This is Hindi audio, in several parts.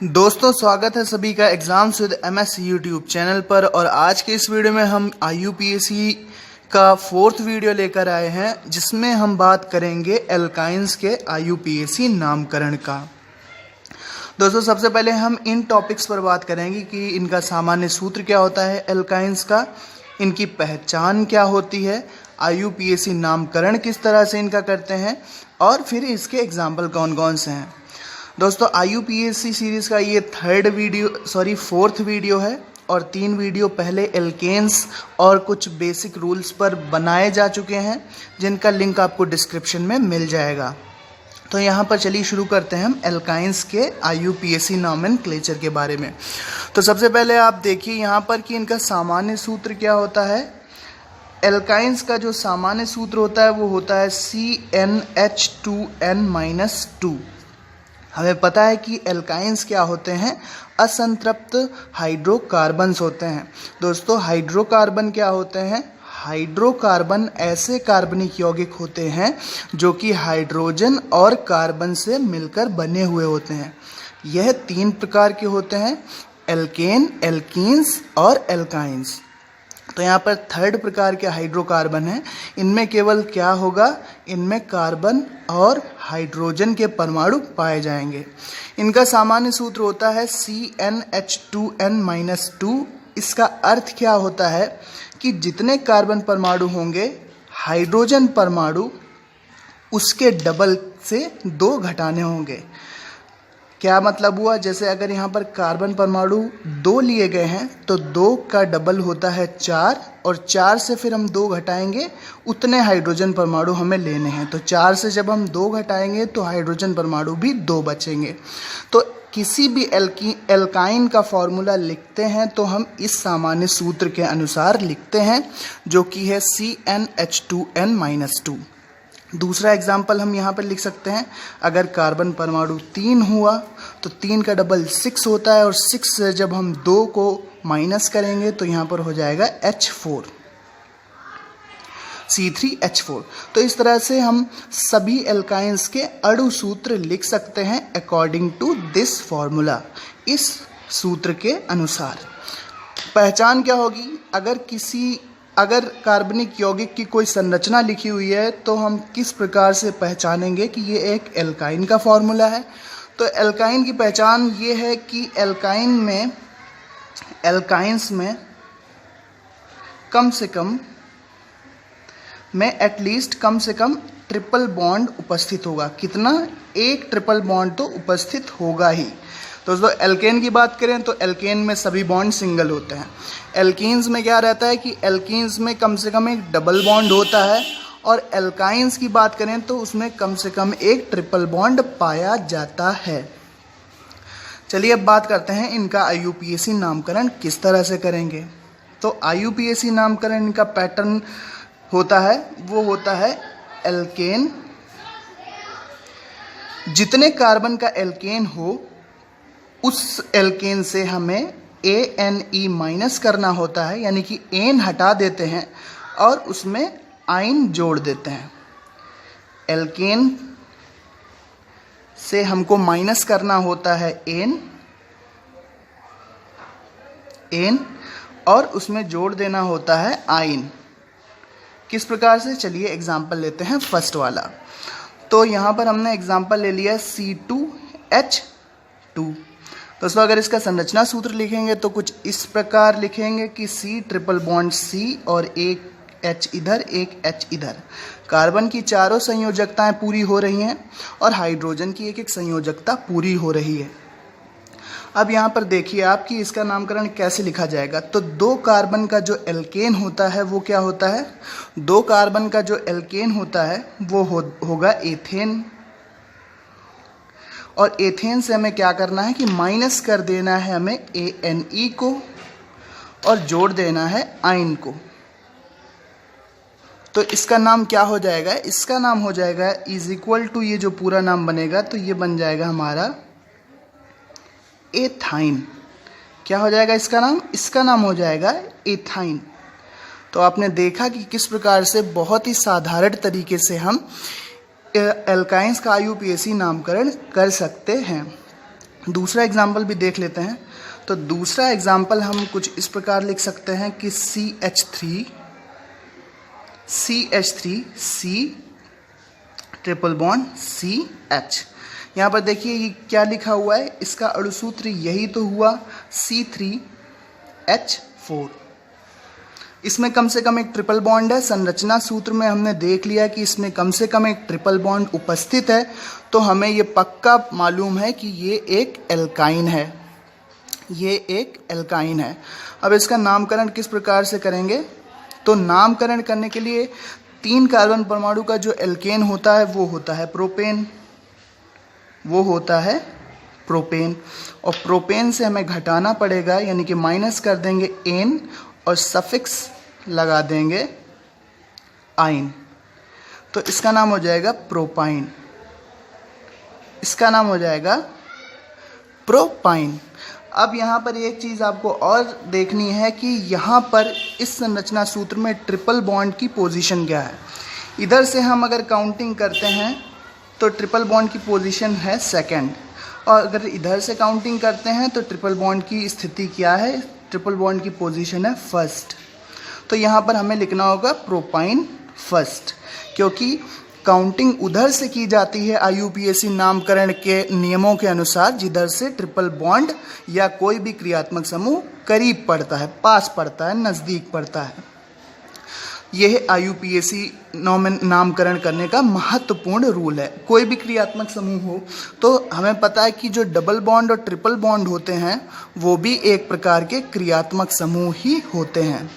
दोस्तों स्वागत है सभी का exams with MS YouTube channel पर। और आज के इस वीडियो में हम IUPAC का 4th वीडियो लेकर आए हैं, जिसमें हम बात करेंगे एल्काइंस के IUPAC नामकरण का। दोस्तों सबसे पहले हम इन टॉपिक्स पर बात करेंगे कि इनका सामान्य सूत्र क्या होता है एल्काइंस का, इनकी पहचान क्या होती है, IUPAC नामकरण किस तरह से इनका करते हैं, और फिर इसके एग्जाम्पल कौन कौन से हैं। दोस्तों IUPAC सीरीज़ का ये 4th वीडियो है और 3 वीडियो पहले एल्केन्स और कुछ बेसिक रूल्स पर बनाए जा चुके हैं, जिनका लिंक आपको डिस्क्रिप्शन में मिल जाएगा। तो यहाँ पर चलिए शुरू करते हैं हम एल्काइंस के IUPAC नॉमेनक्लेचर के बारे में। तो सबसे पहले आप देखिए यहाँ पर कि इनका सामान्य सूत्र क्या होता है। एल्काइंस का जो सामान्य सूत्र होता है वो होता है CnH2n-2। हमें पता है कि एल्काइंस क्या होते हैं, असंतृप्त हाइड्रोकार्बन्स होते हैं। दोस्तों हाइड्रोकार्बन क्या होते हैं, हाइड्रोकार्बन ऐसे कार्बनिक यौगिक होते हैं जो कि हाइड्रोजन और कार्बन से मिलकर बने हुए होते हैं। यह 3 प्रकार के होते हैं, एल्केन, एल्कीन्स और एल्काइंस। तो यहाँ पर 3rd प्रकार के हाइड्रोकार्बन हैं। इनमें केवल क्या होगा, इनमें कार्बन और हाइड्रोजन के परमाणु पाए जाएंगे। इनका सामान्य सूत्र होता है CnH2n-2। इसका अर्थ क्या होता है कि जितने कार्बन परमाणु होंगे, हाइड्रोजन परमाणु उसके डबल से 2 घटाने होंगे। क्या मतलब हुआ, जैसे अगर यहाँ पर कार्बन परमाणु 2 लिए गए हैं तो 2 का डबल होता है 4, और 4 से फिर हम 2 घटाएंगे, उतने हाइड्रोजन परमाणु हमें लेने हैं। तो 4 से जब हम 2 घटाएंगे तो हाइड्रोजन परमाणु भी 2 बचेंगे। तो किसी भी एल्काइन का फॉर्मूला लिखते हैं तो हम इस सामान्य सूत्र के अनुसार लिखते हैं, जो कि है CnH2n-2। दूसरा एग्जाम्पल हम यहाँ पर लिख सकते हैं, अगर कार्बन परमाणु 3 हुआ तो 3 का डबल 6 होता है, और 6 से जब हम 2 को माइनस करेंगे तो यहाँ पर हो जाएगा H4, C3H4। तो इस तरह से हम सभी एल्काइंस के अणु सूत्र लिख सकते हैं अकॉर्डिंग टू दिस फॉर्मूला, इस सूत्र के अनुसार। पहचान क्या होगी, अगर कार्बनिक यौगिक की कोई संरचना लिखी हुई है तो हम किस प्रकार से पहचानेंगे कि ये एक एल्काइन का फॉर्मूला है। तो एल्काइन की पहचान ये है कि एल्काइंस में कम से कम ट्रिपल बॉन्ड उपस्थित होगा। कितना, एक ट्रिपल बॉन्ड तो उपस्थित होगा ही। दोस्तों एल्केन की बात करें तो एल्केन में सभी बॉन्ड सिंगल होते हैं। एल्कीन्स में क्या रहता है कि एल्कीन्स में कम से कम एक डबल बॉन्ड होता है, और एल्काइंस की बात करें तो उसमें कम से कम एक ट्रिपल बॉन्ड पाया जाता है। चलिए अब बात करते हैं इनका IUPAC नामकरण किस तरह से करेंगे। तो IUPAC नामकरण इनका पैटर्न होता है, वो होता है एल्केन। जितने कार्बन का एल्केन हो उस एल्केन से हमें ANE माइनस करना होता है, यानी कि एन हटा देते हैं और उसमें आइन जोड़ देते हैं। एल्केन से हमको माइनस करना होता है एन और उसमें जोड़ देना होता है आइन। किस प्रकार से, चलिए एग्जाम्पल लेते हैं फर्स्ट वाला। तो यहाँ पर हमने एग्जाम्पल ले लिया C2H2। दोस्तों अगर इसका संरचना सूत्र लिखेंगे तो कुछ इस प्रकार लिखेंगे कि C ट्रिपल बॉन्ड C और एक H इधर एक H इधर। कार्बन की चारों संयोजकताएं पूरी हो रही हैं और हाइड्रोजन की एक संयोजकता पूरी हो रही है। अब यहाँ पर देखिए आप कि इसका नामकरण कैसे लिखा जाएगा। तो 2 कार्बन का जो एल्केन होता है वो क्या होता है, 2 कार्बन का जो एल्केन होता है वो होगा एथेन। और एथेन से हमें क्या करना है कि माइनस कर देना है हमें ANE को और जोड़ देना है आइन को। तो इसका नाम क्या हो जाएगा, इसका नाम हो जाएगा इज इक्वल टू, ये जो पूरा नाम बनेगा तो ये बन जाएगा हमारा एथाइन। क्या हो जाएगा इसका नाम हो जाएगा एथाइन। तो आपने देखा कि किस प्रकार से बहुत ही साधारण तरीके से हम एल्काइंस का IUPAC नामकरण कर सकते हैं। दूसरा एग्जाम्पल भी देख लेते हैं। तो दूसरा एग्जाम्पल हम कुछ इस प्रकार लिख सकते हैं कि CH3 C triple bond CH। यहाँ पर देखिए ये क्या लिखा हुआ है, इसका अणुसूत्र यही तो हुआ C3H4। इसमें कम से कम एक ट्रिपल बॉन्ड है। संरचना सूत्र में हमने देख लिया कि इसमें कम से कम एक ट्रिपल बॉन्ड उपस्थित है, तो हमें ये पक्का मालूम है कि ये एक एल्काइन है, ये एक एल्काइन है। अब इसका नामकरण किस प्रकार से करेंगे? तो नामकरण करने के लिए 3 कार्बन परमाणु का जो एल्केन होता है वो होता है प्रोपेन, वो होता है प्रोपेन। और प्रोपेन से हमें घटाना पड़ेगा, यानी कि माइनस कर देंगे एन और सफिक्स लगा देंगे आइन, तो इसका नाम हो जाएगा प्रोपाइन, इसका नाम हो जाएगा प्रोपाइन। अब यहाँ पर एक चीज़ आपको और देखनी है कि यहाँ पर इस संरचना सूत्र में ट्रिपल बॉन्ड की पोजीशन क्या है। इधर से हम अगर काउंटिंग करते हैं तो ट्रिपल बॉन्ड की पोजीशन है सेकंड, और अगर इधर से काउंटिंग करते हैं तो ट्रिपल बॉन्ड की स्थिति क्या है, ट्रिपल बॉन्ड की पोजीशन है फर्स्ट। तो यहाँ पर हमें लिखना होगा प्रोपाइन फर्स्ट, क्योंकि काउंटिंग उधर से की जाती है IUPAC नामकरण के नियमों के अनुसार, जिधर से ट्रिपल बॉन्ड या कोई भी क्रियात्मक समूह करीब पड़ता है, पास पड़ता है, नज़दीक पड़ता है। यह IUPAC नामकरण करने का महत्वपूर्ण रूल है। कोई भी क्रियात्मक समूह हो तो हमें पता है कि जो डबल बॉन्ड और ट्रिपल बॉन्ड होते हैं वो भी एक प्रकार के क्रियात्मक समूह ही होते हैं।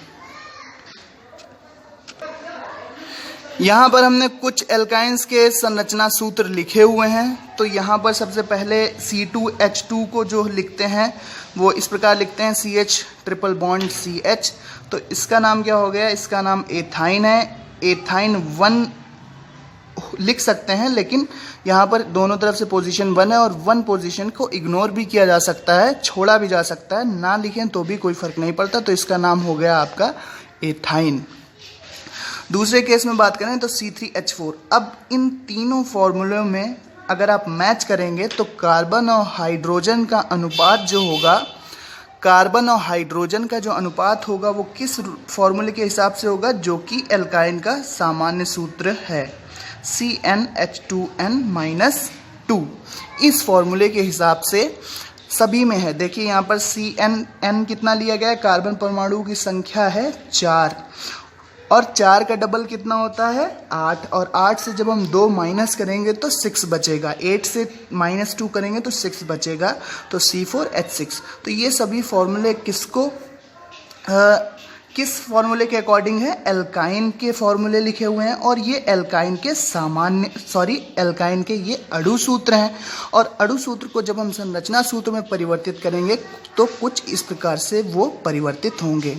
यहाँ पर हमने कुछ एल्काइंस के संरचना सूत्र लिखे हुए हैं। तो यहाँ पर सबसे पहले C2H2 को जो लिखते हैं वो इस प्रकार लिखते हैं CH ट्रिपल बॉन्ड CH। तो इसका नाम क्या हो गया, इसका नाम एथाइन है। एथाइन 1 लिख सकते हैं, लेकिन यहाँ पर दोनों तरफ से पोजीशन 1 है और 1 पोजीशन को इग्नोर भी किया जा सकता है, छोड़ा भी जा सकता है, ना लिखें तो भी कोई फर्क नहीं पड़ता। तो इसका नाम हो गया आपका एथाइन। दूसरे केस में बात करें तो C3H4। अब इन तीनों फॉर्मूलों में अगर आप मैच करेंगे तो कार्बन और हाइड्रोजन का अनुपात जो होगा, कार्बन और हाइड्रोजन का जो अनुपात होगा वो किस फॉर्मूले के हिसाब से होगा, जो कि एल्काइन का सामान्य सूत्र है CnH2n-2। इस फॉर्मूले के हिसाब से सभी में है। देखिए यहाँ पर Cn कितना लिया गया है, कार्बन परमाणु की संख्या है 4, और 4 का डबल कितना होता है 8, और 8 से जब हम 2 माइनस करेंगे तो 6 बचेगा, 8 से -2 करेंगे तो 6 बचेगा, तो C4H6। तो ये सभी फॉर्मूले किस फॉर्मूले के अकॉर्डिंग है, एल्काइन के फॉर्मूले लिखे हुए हैं, और ये एल्काइन के एल्काइन के ये अणु सूत्र हैं। और अणु सूत्र को जब हम संरचना सूत्र में परिवर्तित करेंगे तो कुछ इस प्रकार से वो परिवर्तित होंगे।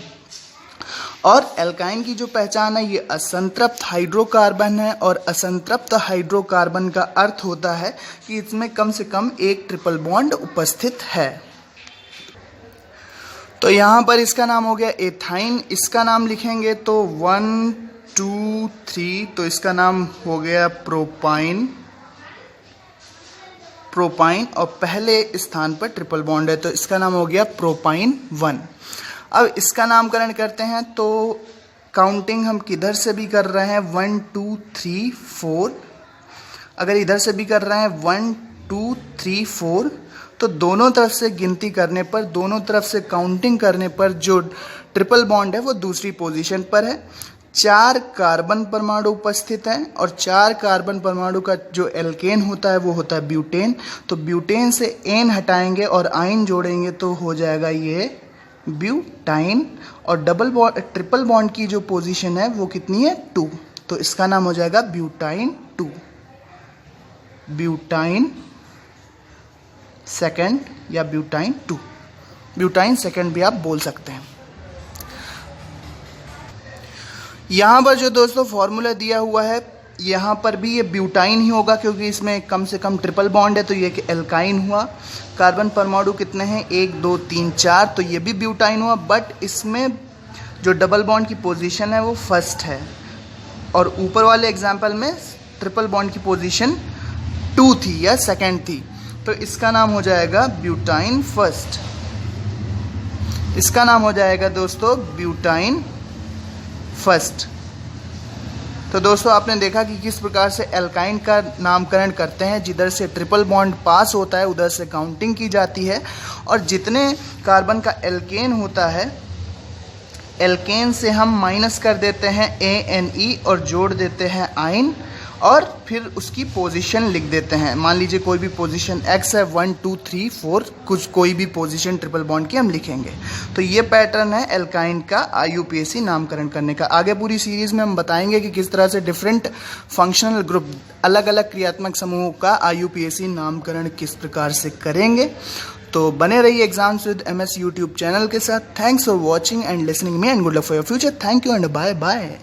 और एल्काइन की जो पहचान है, ये असंतृप्त हाइड्रोकार्बन है, और असंतृप्त हाइड्रोकार्बन का अर्थ होता है कि इसमें कम से कम एक ट्रिपल बॉन्ड उपस्थित है। तो यहाँ पर इसका नाम हो गया एथाइन। इसका नाम लिखेंगे तो 1 2 3, तो इसका नाम हो गया प्रोपाइन। और पहले स्थान पर ट्रिपल बॉन्ड है, तो इसका नाम हो गया प्रोपाइन 1। अब इसका नामकरण करते हैं तो काउंटिंग हम किधर से भी कर रहे हैं 1 2 3 4, अगर इधर से भी कर रहे हैं 1 2 3 4, तो दोनों तरफ से गिनती करने पर, दोनों तरफ से काउंटिंग करने पर जो ट्रिपल बॉन्ड है वो दूसरी पोजीशन पर है। 4 कार्बन परमाणु उपस्थित हैं, और 4 कार्बन परमाणु का जो एल्केन होता है वो होता है ब्यूटेन। तो ब्यूटेन से एन हटाएंगे और आइन जोड़ेंगे तो हो जाएगा ये ब्यूटाइन। और ट्रिपल बॉन्ड की जो पोजीशन है वो कितनी है 2, तो इसका नाम हो जाएगा ब्यूटाइन 2, ब्यूटाइन सेकंड या ब्यूटाइन 2, ब्यूटाइन सेकंड भी आप बोल सकते हैं। यहाँ पर जो दोस्तों फॉर्मूला दिया हुआ है, यहाँ पर भी ये ब्यूटाइन ही होगा, क्योंकि इसमें कम से कम ट्रिपल बॉन्ड है, तो ये एल्काइन हुआ। कार्बन परमाणु कितने हैं 1 2 3 4, तो ये भी ब्यूटाइन हुआ, बट इसमें जो डबल बॉन्ड की पोजीशन है वो फर्स्ट है, और ऊपर वाले एग्जाम्पल में ट्रिपल बॉन्ड की पोजीशन 2 थी या सेकंड थी। तो इसका नाम हो जाएगा ब्यूटाइन फर्स्ट। इसका नाम हो जाएगा दोस्तों ब्यूटाइन फर्स्ट। तो दोस्तों आपने देखा कि किस प्रकार से एल्काइन का नामकरण करते हैं। जिधर से ट्रिपल बॉन्ड पास होता है उधर से काउंटिंग की जाती है, और जितने कार्बन का एल्केन होता है, एल्केन से हम माइनस कर देते हैं ANE और जोड़ देते हैं आइन, और फिर उसकी पोजीशन लिख देते हैं। मान लीजिए कोई भी पोजीशन X है, 1 2 3 4, कुछ कोई भी पोजीशन ट्रिपल बॉन्ड की हम लिखेंगे। तो ये पैटर्न है एल्काइन का IUPAC नामकरण करने का। आगे पूरी सीरीज में हम बताएंगे कि किस तरह से डिफरेंट फंक्शनल ग्रुप, अलग अलग क्रियात्मक समूहों का IUPAC नामकरण किस प्रकार से करेंगे। तो बने रहिए exams with MS YouTube channel के साथ। Thanks for watching and listening me, and good luck for your future. Thank you and bye bye.